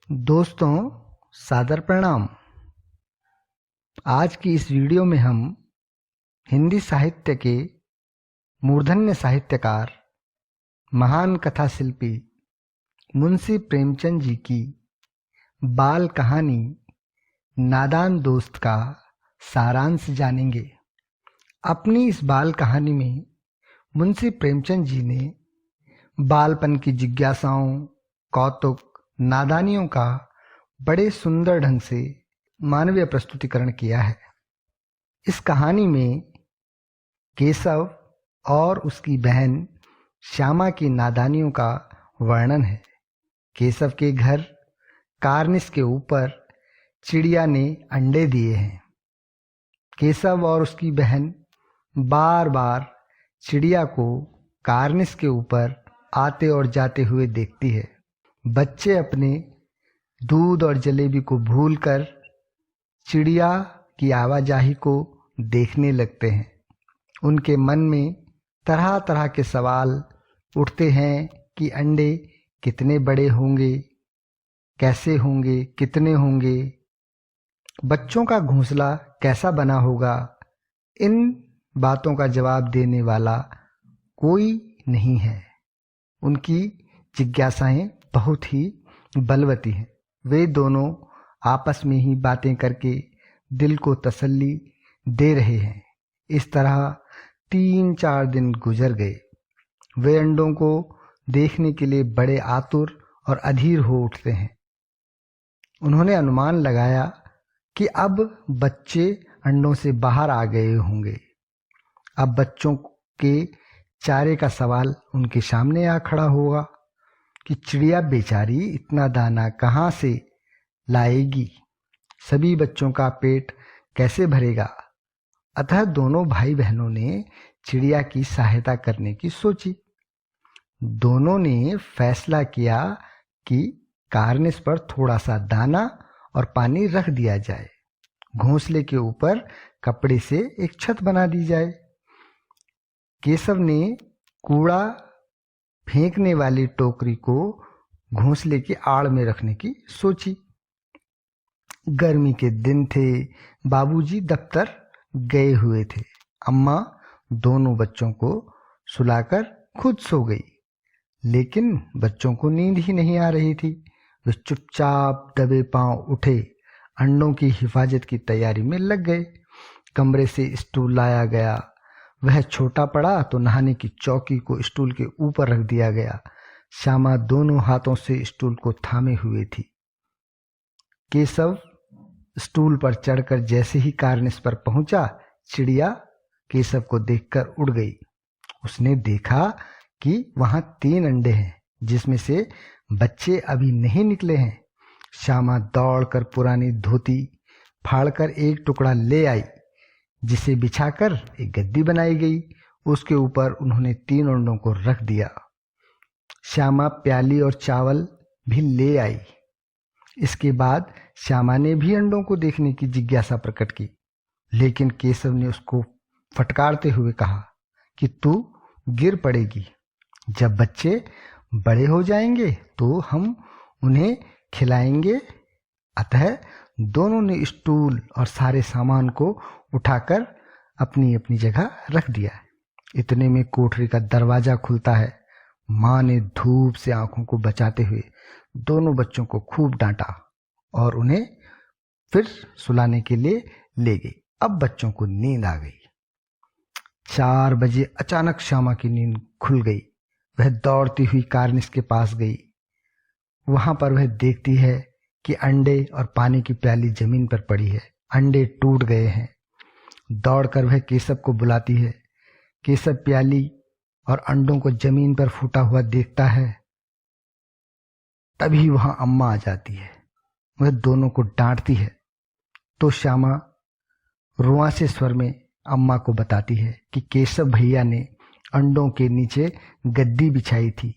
दोस्तों, सादर प्रणाम। आज की इस वीडियो में हम हिंदी साहित्य के मूर्धन्य साहित्यकार, महान कथा शिल्पी मुंशी प्रेमचंद जी की बाल कहानी नादान दोस्त का सारांश जानेंगे। अपनी इस बाल कहानी में मुंशी प्रेमचंद जी ने बालपन की जिज्ञासाओं, कौतुक, नादानियों का बड़े सुंदर ढंग से मानवीय प्रस्तुतिकरण किया है। इस कहानी में केशव और उसकी बहन श्यामा की नादानियों का वर्णन है। केशव के घर कार्निस के ऊपर चिड़िया ने अंडे दिए हैं। केशव और उसकी बहन बार बार चिड़िया को कार्निस के ऊपर आते और जाते हुए देखती है। बच्चे अपने दूध और जलेबी को भूलकर चिड़िया की आवाजाही को देखने लगते हैं। उनके मन में तरह तरह के सवाल उठते हैं कि अंडे कितने बड़े होंगे, कैसे होंगे, कितने होंगे, बच्चों का घोंसला कैसा बना होगा। इन बातों का जवाब देने वाला कोई नहीं है। उनकी जिज्ञासाएं बहुत ही बलवती हैं। वे दोनों आपस में ही बातें करके दिल को तसल्ली दे रहे हैं। इस तरह 3-4 दिन गुजर गए। वे अंडों को देखने के लिए बड़े आतुर और अधीर हो उठते हैं। उन्होंने अनुमान लगाया कि अब बच्चे अंडों से बाहर आ गए होंगे। अब बच्चों के चारे का सवाल उनके सामने आ खड़ा होगा कि चिड़िया बेचारी इतना दाना कहाँ से लाएगी, सभी बच्चों का पेट कैसे भरेगा। अतः दोनों भाई बहनों ने चिड़िया की सहायता करने की सोची। दोनों ने फैसला किया कि कार्निस पर थोड़ा सा दाना और पानी रख दिया जाए। घोंसले के ऊपर कपड़े से एक छत बना दी जाए। केशव ने कूड़ा फेंकने वाली टोकरी को घोंसले की आड़ में रखने की सोची। गर्मी के दिन थे। बाबूजी दफ्तर गए हुए थे। अम्मा दोनों बच्चों को सुलाकर खुद सो गई। लेकिन बच्चों को नींद ही नहीं आ रही थी। वे चुपचाप दबे पांव उठे, अंडों की हिफाजत की तैयारी में लग गए। कमरे से स्टूल लाया गया। वह छोटा पड़ा तो नहाने की चौकी को स्टूल के ऊपर रख दिया गया। श्यामा दोनों हाथों से स्टूल को थामे हुए थी। केशव स्टूल पर चढ़कर जैसे ही कार्निस पर पहुंचा, चिड़िया केशव को देखकर उड़ गई। उसने देखा कि वहां 3 अंडे हैं, जिसमें से बच्चे अभी नहीं निकले हैं। श्यामा दौड़कर पुरानी धोती फाड़कर एक टुकड़ा ले आई, जिसे बिछाकर एक गद्दी बनाई गई। उसके ऊपर उन्होंने 3 अंडों को रख दिया। श्यामा प्याली और चावल भी ले आई। इसके बाद श्यामा ने भी अंडों को देखने की जिज्ञासा प्रकट की। लेकिन केशव ने उसको फटकारते हुए कहा कि तू गिर पड़ेगी। जब बच्चे बड़े हो जाएंगे तो हम उन्हें खिलाएंगे। अतः दोनों ने स्टूल और सारे सामान को उठाकर अपनी अपनी जगह रख दिया। इतने में कोठरी का दरवाजा खुलता है। माँ ने धूप से आंखों को बचाते हुए दोनों बच्चों को खूब डांटा और उन्हें फिर सुलाने के लिए ले गई। अब बच्चों को नींद आ गई। 4 बजे अचानक श्यामा की नींद खुल गई। वह दौड़ती हुई कार्निस के पास गई। वहां पर वह देखती है कि अंडे और पानी की प्याली जमीन पर पड़ी है। अंडे टूट गए हैं। दौड़कर वह केशव को बुलाती है। केशव प्याली और अंडों को जमीन पर फूटा हुआ देखता है। तभी वहां अम्मा आ जाती है। वह दोनों को डांटती है तो श्यामा रुआंसे स्वर में अम्मा को बताती है कि केशव भैया ने अंडों के नीचे गद्दी बिछाई थी।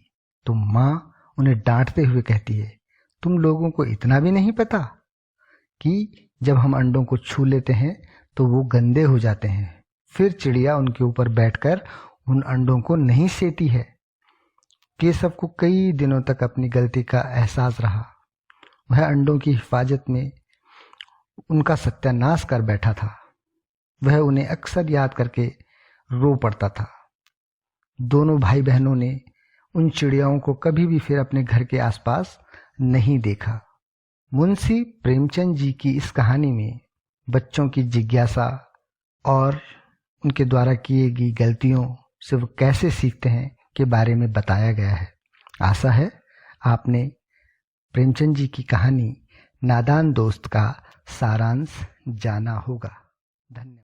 तो माँ उन्हें डांटते हुए कहती है, तुम लोगों को इतना भी नहीं पता कि जब हम अंडों को छू लेते हैं तो वो गंदे हो जाते हैं। फिर चिड़िया उनके ऊपर बैठकर उन अंडों को नहीं सेती है। केशव को कई दिनों तक अपनी गलती का एहसास रहा। वह अंडों की हिफाजत में उनका सत्यानाश कर बैठा था। वह उन्हें अक्सर याद करके रो पड़ता था। दोनों भाई बहनों ने उन चिड़ियाओं को कभी भी फिर अपने घर के आसपास नहीं देखा। मुंशी प्रेमचंद जी की इस कहानी में बच्चों की जिज्ञासा और उनके द्वारा किए गई गलतियों से वो कैसे सीखते हैं के बारे में बताया गया है। आशा है आपने प्रेमचंद जी की कहानी नादान दोस्त का सारांश जाना होगा। धन्यवाद।